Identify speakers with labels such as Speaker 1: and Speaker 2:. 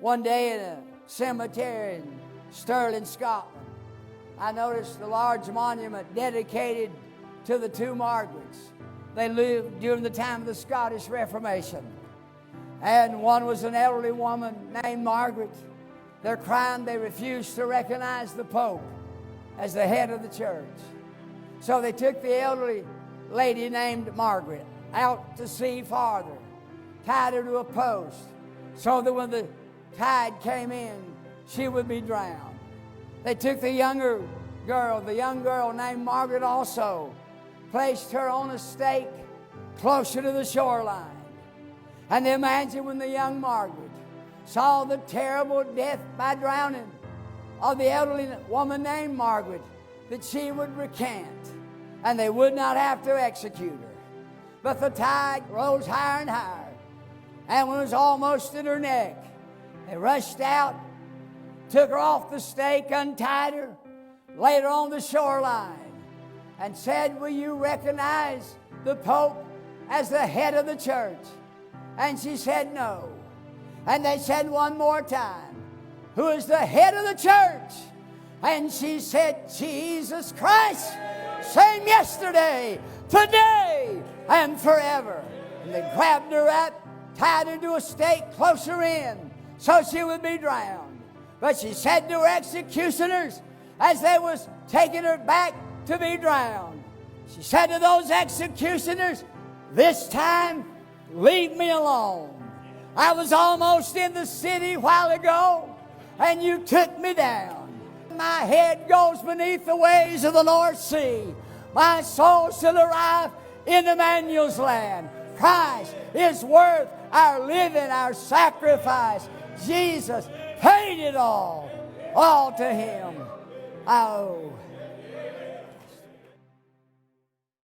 Speaker 1: One day in a cemetery in Stirling, Scotland, I noticed a large monument dedicated to the two Margarets. They lived during the time of the Scottish Reformation. And one was an elderly woman named Margaret. Their crime, they refused to recognize the Pope as the head of the church. So they took the elderly lady named Margaret out to sea farther, tied her to a post, so that when the tide came in, she would be drowned. They took the young girl named Margaret also, placed her on a stake closer to the shoreline. And imagine when the young Margaret saw the terrible death by drowning of the elderly woman named Margaret, that she would recant and they would not have to execute her. But the tide rose higher and higher, and when it was almost at her neck, they rushed out, took her off the stake, untied her, laid her on the shoreline, and said, "Will you recognize the Pope as the head of the church?" And she said, "No." And they said one more time, "Who is the head of the church?" And she said, "Jesus Christ, same yesterday, today, and forever." And they grabbed her up, tied her to a stake closer in, so she would be drowned. But she said to her executioners, as they was taking her back to be drowned, she said to those executioners, "This time, leave me alone. I was almost in the city a while ago, and you took me down. My head goes beneath the waves of the North Sea. My soul shall arrive in Emmanuel's land. Christ is worth our living, our sacrifice. Jesus paid it all to Him." Oh,